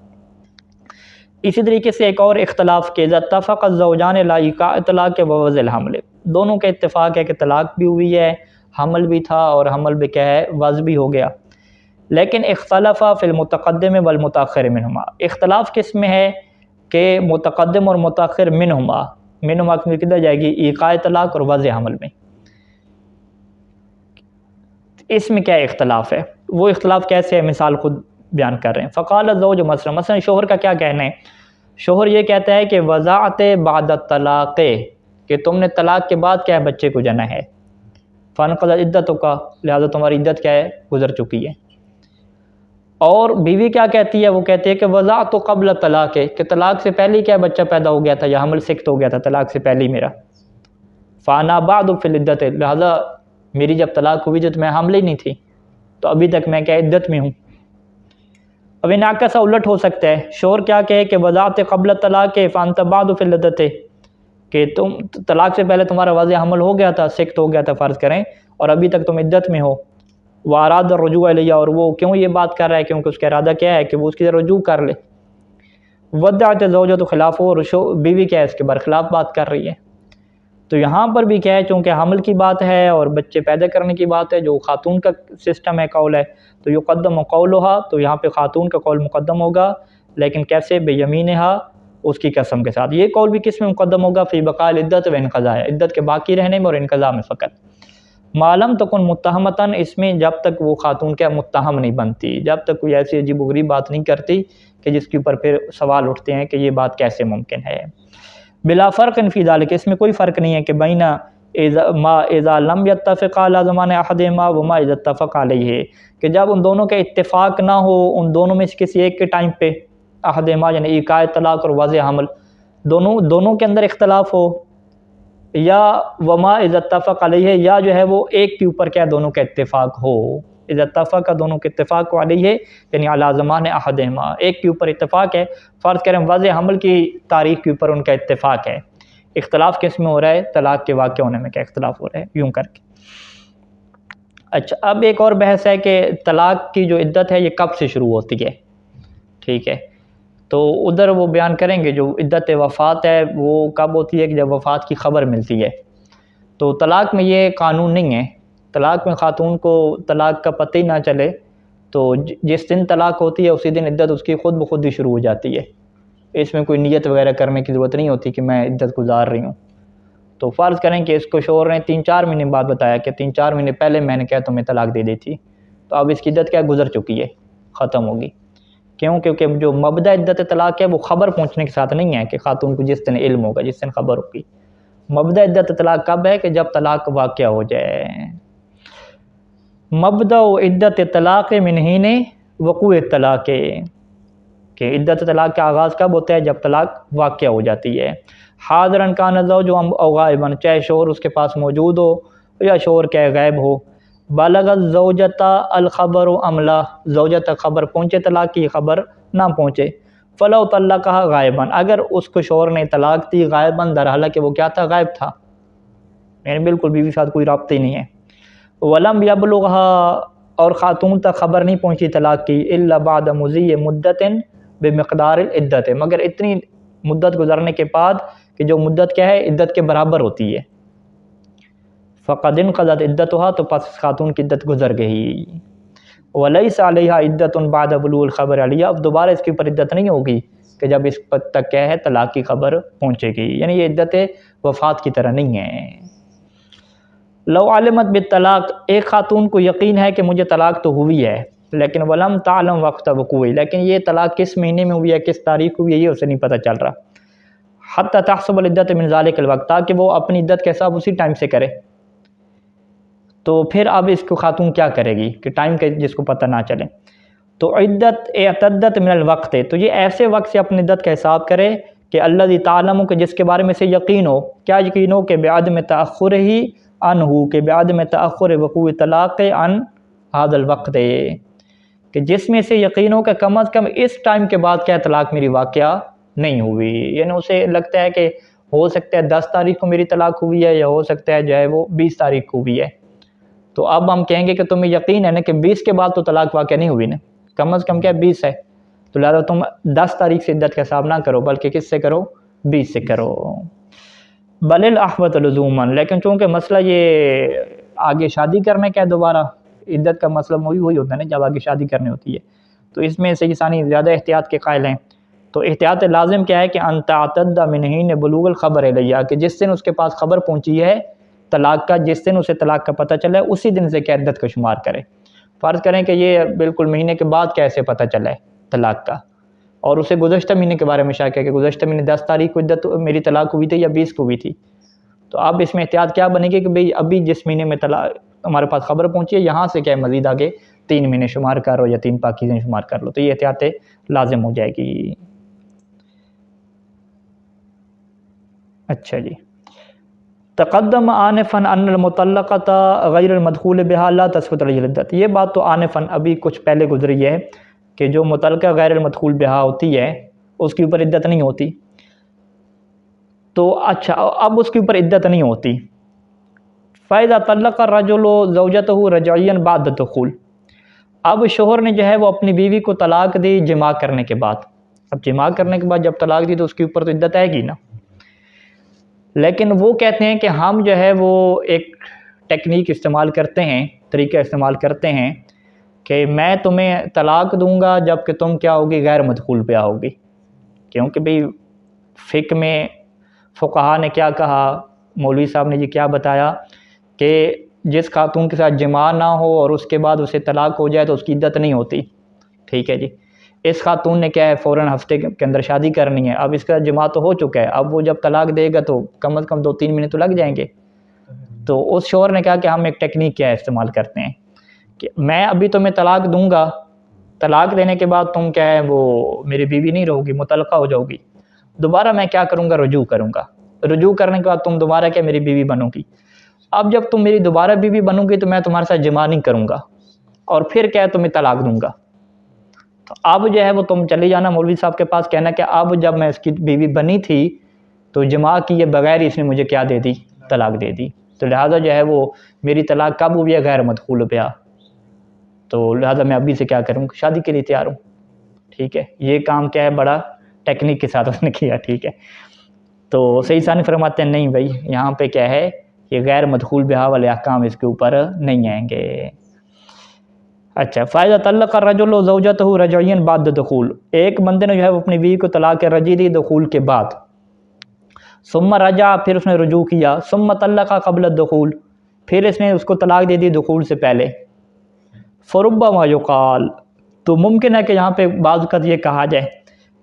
اسی طریقے سے ایک اور اختلاف کہ اذا اتفق الزوجان لا ایقاع طلاق و وضع الحمل، دونوں کا اتفاق ہے کہ طلاق بھی ہوئی ہے، حمل بھی تھا، اور حمل بھی کیا ہے؟ وضع بھی ہو گیا. لیکن اختلف فی المتقدم والمتاخر منہما، اختلاف کس میں ہے؟ کہ متقدم اور متاخر منہما میں کدھر جائے گی؟ ایقاع طلاق اور وضع حمل میں. اس میں کیا اختلاف ہے؟ وہ اختلاف کیسے ہے؟ مثال خود بیان کر رہے ہیں. فقال الزوج، مثلا شوہر کا کیا کہنا ہے؟ شوہر یہ کہتا ہے کہ وضعت بعد الطلاق، کہ تم نے طلاق کے بعد کیا ہے؟ بچے کو جنا ہے. فانقضت عدتک، لہذا تمہاری عدت کیا ہے؟ گزر چکی ہے. اور بیوی کیا کہتی ہے؟ وہ کہتی ہے کہ وضعت قبل طلاق، کہ طلاق سے پہلے کیا بچہ پیدا ہو گیا تھا یا حمل سکت ہو گیا تھا طلاق سے پہلے میرا. فانا بعد فی العدت، لہذا میری جب طلاق ہوئی جب میں حاملہ ہی نہیں تھی تو ابھی تک میں کیا عدت میں ہوں. اب انعکس الٹ ہو سکتا ہے، شوہر کیا کہے کہ وضعت قبل طلاق فانت بعد فی العدت، کہ تم طلاق سے پہلے تمہارا واضح حمل ہو گیا تھا، سکت ہو گیا تھا فرض کریں، اور ابھی تک تم عدت میں ہو. واراد الرجوع الیہ، اور وہ کیوں یہ بات کر رہا ہے؟ کیونکہ اس کا ارادہ کیا ہے کہ وہ اس کی رجوع کر لے. ودعت زوجۃ خلاف، بیوی کیا ہے؟ اس کے برخلاف بات کر رہی ہے. تو یہاں پر بھی کیا ہے؟ چونکہ حمل کی بات ہے اور بچے پیدا کرنے کی بات ہے، جو خاتون کا سسٹم ہے، قول ہے، تو یقدم قولھا، تو یہاں پہ خاتون کا قول مقدم ہوگا، لیکن کیسے؟ بیمینھا، اس کی قسم کے ساتھ. یہ قول بھی کس میں مقدم ہوگا؟ فی بقاء العدت و انقضاء، عدت کے باقی رہنے میں اور انقضاء میں فقط. معلوم تکن متہمتن، اس میں جب تک وہ خاتون کیا متہم نہیں بنتی، جب تک کوئی ایسی عجیب و غریب بات نہیں کرتی کہ جس کے اوپر پھر سوال اٹھتے ہیں کہ یہ بات کیسے ممکن ہے. بلا فرق فی ذلک، اس میں کوئی فرق نہیں ہے کہ بین ما اذا لم يتفق على زمان احدهما وما اذا اتفق علیہ، کہ جب ان دونوں کا اتفاق نہ ہو ان دونوں میں سے کسی ایک کے ٹائم پہ، احدہما یعنی ایقاع طلاق اور وضع حمل، دونوں کے اندر اختلاف ہو، یا وما اذا اتفق علیہ، یا جو ہے وہ ایک کے اوپر کیا دونوں کا اتفاق ہو. اذا اتفق کا دونوں کے اتفاق علیہ یعنی علی زمان احدہما، ایک کے اوپر اتفاق ہے، فرض کریں وضع حمل کی تاریخ کے اوپر ان کا اتفاق ہے. اختلاف کس میں ہو رہا ہے؟ طلاق کے واقع ہونے میں کیا اختلاف ہو رہا ہے، یوں کر کے. اچھا، اب ایک اور بحث ہے کہ طلاق کی جو عدت ہے یہ کب سے شروع ہوتی ہے، ٹھیک ہے. تو ادھر وہ بیان کریں گے جو عدت وفات ہے وہ کب ہوتی ہے کہ جب وفات کی خبر ملتی ہے. تو طلاق میں یہ قانون نہیں ہے. طلاق میں خاتون کو طلاق کا پتہ ہی نہ چلے تو جس دن طلاق ہوتی ہے اسی دن عدت اس کی خود بخود ہی شروع ہو جاتی ہے. اس میں کوئی نیت وغیرہ کرنے کی ضرورت نہیں ہوتی کہ میں عدت گزار رہی ہوں. تو فرض کریں کہ اس کو شوہر نے 3-4 مہینے بعد بتایا کہ 3-4 مہینے پہلے میں نے کہا تمہیں طلاق دے دی تھی، تو اب اس کی عدت کیا گزر چکی ہے، ختم ہوگی. کیوں؟ کیونکہ جو مبدا عدت طلاق ہے وہ خبر پہنچنے کے ساتھ نہیں ہے کہ خاتون کو جس دن علم ہوگا، جس دن خبر ہوگی. مبدا عدت طلاق کب ہے کہ جب طلاق واقع ہو جائے. مبدا عدت طلاق من حین وقوع طلاق، کہ عدت طلاق کا آغاز کب ہوتا ہے؟ جب طلاق واقع ہو جاتی ہے. حاضرن کان الزوج او غائبا، چاہے شوہر اس کے پاس موجود ہو یا شوہر کے غائب ہو. بالغ الزوجۃ الخبر ام لا، زوجہ تک خبر پہنچے طلاق کی، خبر نہ پہنچے. فلو طلقها غائبا، اگر اس کو شوہر نے طلاق دی غائبا، در حالانکہ وہ کیا تھا؟ غائب تھا، یعنی بالکل بیوی کے ساتھ کوئی رابطہ ہی نہیں ہے. ولم یبلغها، اور خاتون تک خبر نہیں پہنچی طلاق کی، الا بعد مضی مدت بمقدار العدت، مگر اتنی مدت گزرنے کے بعد کہ جو مدت کیا ہے؟ عدت کے برابر ہوتی ہے. فقد انقضت عدتها، تو پس خاتون کی عدت گزر گئی. ولیس علیہا عدت بعد بلوغ الخبر علیہ، اب دوبارہ اس کے اوپر عدت نہیں ہوگی کہ جب اس تک کیا ہے؟ طلاق کی خبر پہنچے گی. یعنی یہ عدت وفات کی طرح نہیں ہے. لو علمت بالطلاق، ایک خاتون کو یقین ہے کہ مجھے طلاق تو ہوئی ہے، لیکن ولم تعلم وقت وقوع، لیکن یہ طلاق کس مہینے میں ہوئی ہے، کس تاریخ ہوئی ہے، یہ اسے نہیں پتہ چل رہا. حتی تحسب العدت من ذلک الوقت، تاکہ وہ اپنی عدت کا حساب اسی ٹائم سے کرے. تو پھر اب اس کو خاتون کیا کرے گی کہ ٹائم کا جس کو پتہ نہ چلے. تو عدت اعتدت من الوقت، تو یہ ایسے وقت سے اپنی عدت کا حساب کرے کہ الذی تعلم، کہ جس کے بارے میں سے یقین ہو. کیا یقین ہو؟ کہ بعدم تاخر ہی عنہ، کہ بعدم تاخر وقوع طلاق عن هذا الوقت، کہ جس میں سے یقین ہو کہ کم از کم اس ٹائم کے بعد کیا طلاق میری واقعہ نہیں ہوئی. یعنی اسے لگتا ہے کہ ہو سکتا ہے 10 تاریخ کو میری طلاق ہوئی ہے، یا ہو سکتا ہے جو ہے وہ 20 تاریخ کو ہوئی ہے. تو اب ہم کہیں گے کہ تمہیں یقین ہے نا کہ 20 کے بعد تو طلاق واقع نہیں ہوئی نا، کم از کم کیا 20 ہے، تو لہٰذا تم 10 تاریخ سے عدت کا حساب نہ کرو بلکہ کس سے کرو؟ 20 سے کرو. بل الاحوط لزوما، لیکن چونکہ مسئلہ یہ آگے شادی کرنے کا ہے، دوبارہ عدت کا مسئلہ وہی ہوتا ہے نا جب آگے شادی کرنی ہوتی ہے، تو اس میں سے ثانی زیادہ احتیاط کے قائل ہیں. تو احتیاط لازم کیا ہے کہ ان تعتد من حین بلوغ الخبر الیہ، کہ جس دن اس کے پاس خبر پہنچی ہے طلاق کا، جس دن اسے طلاق کا پتہ چلا ہے اسی دن سے کیا عدت کا شمار کرے. فرض کریں کہ یہ بالکل مہینے کے بعد کیسے پتہ چلا ہے طلاق کا، اور اسے گزشتہ مہینے کے بارے میں شک ہے کہ گزشتہ مہینے 10 تاریخ کو عدت میری طلاق ہوئی تھی یا 20 کو ہوئی تھی. تو اب اس میں احتیاط کیا بنے گی کہ بھئی ابھی جس مہینے میں طلاق ہمارے پاس خبر پہنچی ہے یہاں سے کیا مزید آگے 3 مہینے شمار کرو یا 3 پاکیزیں شمار کر لو. تو یہ احتیاط لازم ہو جائے گی. اچھا جی، تقدم آنفا ان المطلقۃ غیر المدخول بها لا تثبت علیہ العدت. یہ بات تو آنفا ابھی کچھ پہلے گزری ہے کہ جو مطلقہ غیر المدخول بها ہوتی ہے اس کے اوپر عدت نہیں ہوتی. تو اچھا اب اس کے اوپر عدت نہیں ہوتی. فَإِذَا طَلَّقَ الرَّجُلُ زَوْجَتَهُ رَجْعِيًّا بَعْدَ الدُّخُولِ، اب شوہر نے جو ہے وہ اپنی بیوی کو طلاق دی جماع کرنے کے بعد. اب جماع کرنے کے بعد جب طلاق دی تو اس کے اوپر تو عدت آئے گی نا. لیکن وہ کہتے ہیں کہ ہم جو ہے وہ ایک ٹیکنیک استعمال کرتے ہیں، طریقہ استعمال کرتے ہیں کہ میں تمہیں طلاق دوں گا جب کہ تم کیا ہوگی؟ غیر مدخول پہ ہوگی. کیونکہ بھئی فقہ میں فقہا نے کیا کہا، مولوی صاحب نے یہ کیا بتایا کہ جس خاتون کے ساتھ جماع نہ ہو اور اس کے بعد اسے طلاق ہو جائے تو اس کی عدت نہیں ہوتی. ٹھیک ہے جی، اس خاتون نے کیا ہے فوراً ہفتے کے اندر شادی کرنی ہے. اب اس کا جماع تو ہو چکا ہے، اب وہ جب طلاق دے گا تو کم از کم 2-3 مہینے تو لگ جائیں گے. تو اس شوہر نے کہا کہ ہم ایک ٹیکنیک کیا استعمال کرتے ہیں کہ میں ابھی تمہیں طلاق دوں گا، طلاق دینے کے بعد تم کیا ہے وہ میری بیوی نہیں رہو گی، مطلقہ ہو جاؤ گی. دوبارہ میں کیا کروں گا؟ رجوع کروں گا. رجوع کرنے کے بعد تم دوبارہ کیا میری بیوی بنو گی. اب جب تم میری دوبارہ بیوی بنو گی تو میں تمہارے ساتھ جماع نہیں کروں گا اور پھر کیا ہے تمہیں طلاق دوں گا. تو اب جو ہے وہ تم چلی جانا مولوی صاحب کے پاس، کہنا کہ اب جب میں اس کی بیوی بنی تھی تو جماع کیے بغیر اس نے مجھے کیا دے دی؟ طلاق دے دی. تو لہٰذا جو ہے وہ میری طلاق کب ہوئی ہے؟ غیر مدخول پہ. تو لہٰذا میں ابھی سے کیا کروں؟ شادی کے لیے تیار ہوں. ٹھیک ہے، یہ کام کیا ہے بڑا ٹیکنیک کے ساتھ اس نے کیا، ٹھیک ہے. تو صحیح ثانی فرماتے ہیں نہیں بھائی، یہاں پہ کیا ہے، یہ غیر مدخول بہا والے احکام اس کے اوپر نہیں آئیں گے. اچھا، فائدہ طلق الرجل زوجته رجعيا بعد دخول، ایک بندے نے جو ہے وہ اپنی بیوی کو طلاق رجعی دی دخول کے بعد، ثم رجع پھر اس نے رجوع کیا، ثم طلق قبل الدخول پھر اس نے اس کو طلاق دے دی دخول سے پہلے. فربما یقال، تو ممکن ہے کہ یہاں پہ بعض اوقات یہ کہا جائے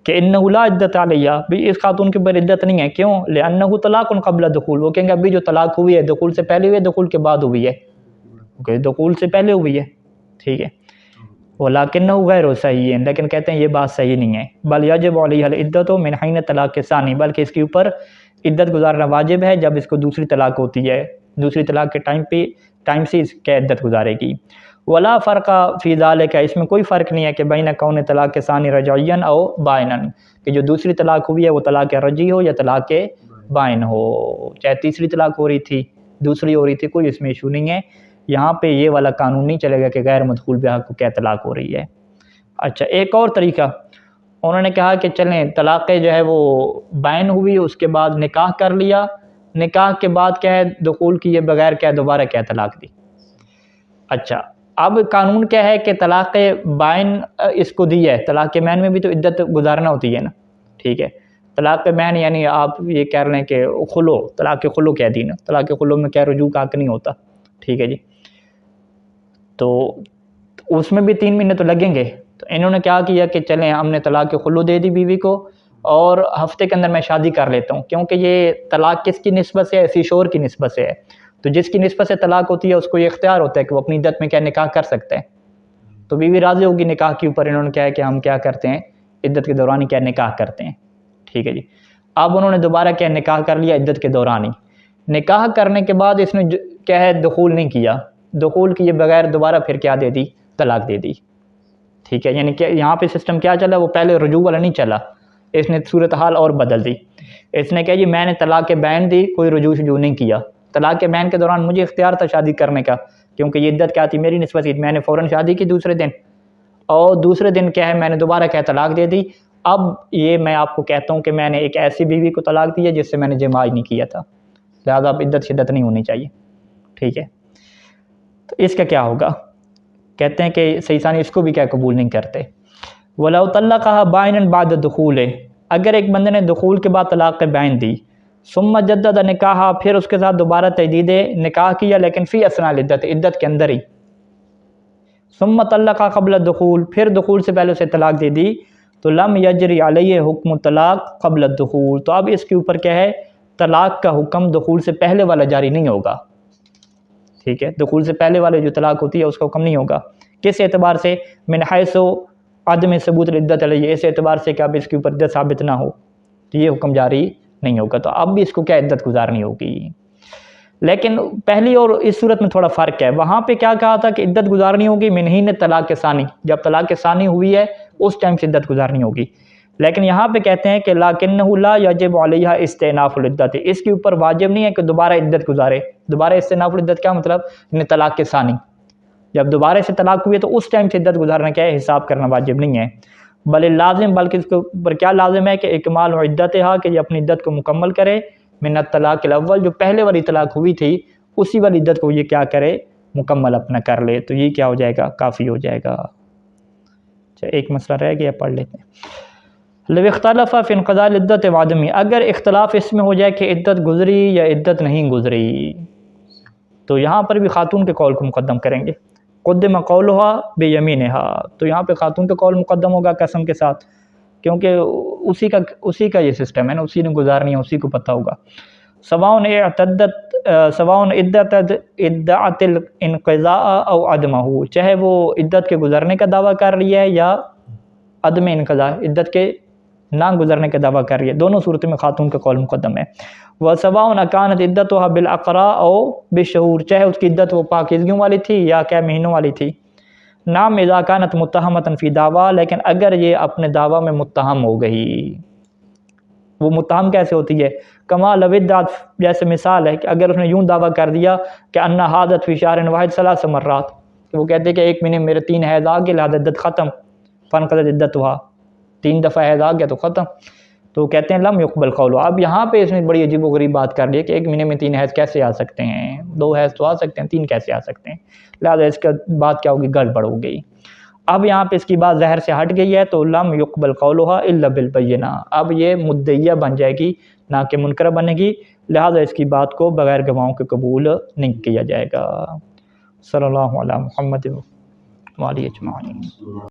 کہ انہ لا عدت علیہ، بھی اس خاتون کے اوپر عدت نہیں ہے. کیوں؟ لانہ طلاق قبل دخول، وہ کہیں گے ابھی جو طلاق ہوئی ہے دخول سے پہلے ہوئی ہے دخول کے بعد ہوئی ہے، کیونکہ دخول سے پہلے ہوئی ہے، ٹھیک ہے. ولیکنہ غیر صحیح، لیکن کہتے ہیں یہ بات صحیح نہیں ہے. بل یجب علیہ العدت من حین طلاق ثانی، بلکہ اس کے اوپر عدت گزارنا واجب ہے جب اس کو دوسری طلاق ہوتی ہے، دوسری طلاق کے ٹائم سے اس کی عدت گزارے گی. ولا فرق فی ذالک، اس میں کوئی فرق نہیں ہے کہ بین کون طلاق ثانی رجعیا او بائنا، کہ جو دوسری طلاق ہوئی ہے وہ طلاق رجعی ہو یا طلاق بائن ہو، چاہے تیسری طلاق ہو رہی تھی دوسری ہو رہی تھی، کوئی اس میں ایشو نہیں ہے. یہاں پہ یہ والا قانون نہیں چلے گا کہ غیر مدخول بہا کو کیا طلاق ہو رہی ہے. اچھا، ایک اور طریقہ انہوں نے کہا کہ چلیں طلاق جو ہے وہ بائن ہوئی، اس کے بعد نکاح کر لیا، نکاح کے بعد کیا ہے دخول کیے بغیر کیا دوبارہ کیا طلاق دی. اچھا، اب قانون کیا ہے کہ طلاق بائن اس کو دی ہے، طلاق بائن میں بھی تو عدت گزارنا ہوتی ہے نا، ٹھیک ہے. طلاق بائن یعنی آپ یہ کہہ رہے ہیں کہ خلو، طلاق خلو کہہ دی نا، طلاق خلو میں کیا رجوع کا حق نہیں ہوتا، ٹھیک ہے جی. تو اس میں بھی 3 مہینے تو لگیں گے. تو انہوں نے کیا کیا کہ چلیں ہم نے طلاق خلو دے دی بیوی کو اور ہفتے کے اندر میں شادی کر لیتا ہوں، کیونکہ یہ طلاق کس کی نسبت سے ہے، اسی شوہر کی نسبت سے ہے. تو جس کی نسبت سے طلاق ہوتی ہے اس کو یہ اختیار ہوتا ہے کہ وہ اپنی عدت میں کیا نکاح کر سکتے ہیں. تو بیوی راضی ہوگی نکاح کے اوپر. انہوں نے کیا ہے کہ ہم کیا کرتے ہیں عدت کے دوران ہی کیا نکاح کرتے ہیں، ٹھیک ہے جی. اب انہوں نے دوبارہ کیا نکاح کر لیا عدت کے دوران ہی. نکاح کرنے کے بعد اس نے کیا ہے دخول نہیں کیا، دخول کیے بغیر دوبارہ پھر کیا دے دی، طلاق دے دی، ٹھیک ہے. یعنی کہ یہاں پہ سسٹم کیا چلا، وہ پہلے رجوع والا نہیں چلا، اس نے صورتحال اور بدل دی. اس نے کہا جی میں نے طلاق بائن دی، کوئی رجوع شجوع نہیں کیا، طلاق بائن کے دوران مجھے اختیار تھا شادی کرنے کا، کیونکہ یہ عدت کیا تھی میری نسبت سے، میں نے فوراً شادی کی دوسرے دن، اور دوسرے دن کیا ہے میں نے دوبارہ کیا طلاق دے دی. اب یہ میں آپ کو کہتا ہوں کہ میں نے ایک ایسی بیوی کو طلاق دی ہے جس سے میں نے جماع نہیں کیا تھا، لہٰذا اب عدت شدت نہیں ہونی چاہیے، ٹھیک ہے. تو اس کا کیا ہوگا؟ کہتے ہیں کہ صحیح ثانی اس کو بھی کیا قبول نہیں کرتے. وَلَوْ طَلَّقَهَا بَائِنًا بَعْدَ الدُّخُولِ، اگر ایک بندے نے دخول کے بعد طلاق بائن دی، ثم جدد نکاح، پھر اس کے ساتھ دوبارہ تجدید نکاح کیا لیکن فی اثناء العدت، عدت کے اندر ہی، ثم طلق قبل الدخول، پھر دخول سے پہلے اسے طلاق دے دی، تو لم یجری علیہ حکم طلاق قبل الدخول، تو اب اس کے اوپر کیا ہے طلاق کا حکم دخول سے پہلے والا جاری نہیں ہوگا، ٹھیک ہے. دخول سے پہلے والے جو طلاق ہوتی ہے اس کا حکم نہیں ہوگا. کس اعتبار سے؟ من حیث عدم ثبوت العدت علیہ، اس اعتبار سے کہ اب اس کے اوپر عدت ثابت نہ ہو تو یہ حکم جاری نہیں ہوگا. تو اب بھی اس کو کیا عدت گزارنی ہوگی. لیکن پہلی اور اس صورت میں تھوڑا فرق ہے. وہاں پہ کیا کہا تھا کہ عدت گزارنی ہوگی من حین طلاق ثانی، جب طلاق ثانی ہوئی ہے اس ٹائم سے عدت گزارنی ہوگی. لیکن یہاں پہ کہتے ہیں کہ لیکنہ لا یجب علیہ استئناف العدت، اس کے اوپر واجب نہیں ہے کہ دوبارہ عدت گزارے. دوبارہ استئناف العدت کیا مطلب؟ طلاق ثانی، جب دوبارہ سے طلاق ہوئی ہے تو اس ٹائم سے عدت گزارنا کیا ہے حساب کرنا واجب نہیں ہے. بل لازم، بلکہ اس کے اوپر کیا لازم ہے کہ اکمال عدتھا، کہ یہ اپنی عدت کو مکمل کرے، من الطلاق الاول، جو پہلے والی طلاق ہوئی تھی اسی والی عدت کو یہ کیا کرے مکمل اپنا کر لے. تو یہ کیا ہو جائے گا کافی ہو جائے گا. اچھا ایک مسئلہ رہ گیا پڑھ لیتے ہیں. لو اختلف فی انقضاء العدت وعدمی، اگر اختلاف اس میں ہو جائے کہ عدت گزری یا عدت نہیں گزری، تو یہاں پر بھی خاتون کے قول کو مقدم کریں گے. قدم قولها بیمینہا، تو یہاں پہ خاتون کا قول مقدم ہوگا قسم کے ساتھ، کیونکہ اسی کا یہ سسٹم ہے نا، اسی نے گزارنی ہے، اسی کو پتہ ہوگا. سواء ادعت الانقضاء او عدمہ، چاہے وہ عدت کے گزرنے کا دعویٰ کر رہی ہے یا عدم انقضاء، عدت کے نہ گزرنے کا دعویٰ کر رہی ہے، دونوں صورتوں میں خاتون کا قول مقدم ہے. وَسَوَاءٌ كَانَتْ عِدَّتُهَا بِالْأَقْرَاءِ أَوْ بِالشُّهُورِ، چاہے اس کی عدت وہ پاکیزگیوں والی تھی یا کیا مہینوں والی تھی. نعم اذا كانت متهمة في دعویٰ، لیکن اگر یہ اپنے دعویٰ میں متہم ہو گئی. وہ متہم کیسے ہوتی ہے؟ کما لو ادعت، جیسے مثال ہے کہ اگر اس نے یوں دعویٰ کر دیا کہ ان حادت فی شہر واحد 3 مرات، کہ وہ کہتے کہ ایک مہینے میرے 3 حیض آ گئے لہذا عدت ختم، فانقضت عدتها، 3 دفعہ حیض آ گیا تو ختم. تو کہتے ہیں لم یقبل قول. اب یہاں پہ اس نے بڑی عجیب و غریب بات کر لی کہ ایک مہینے میں 3 حیض کیسے آ سکتے ہیں؟ 2 حیض تو آ سکتے ہیں، 3 کیسے آ سکتے ہیں؟ لہٰذا اس کا بات کیا ہوگی؟ گڑبڑ ہو گئی. اب یہاں پہ اس کی بات ظاہر سے ہٹ گئی ہے تو لم یقبل قولھا الا بالبینہ. اب یہ مدعیہ بن جائے گی نہ کہ منکرہ بنے گی، لہٰذا اس کی بات کو بغیر گواہوں کے قبول نہیں کیا جائے گا. صلی اللہ علیہ محمد وآلہ اجمعین.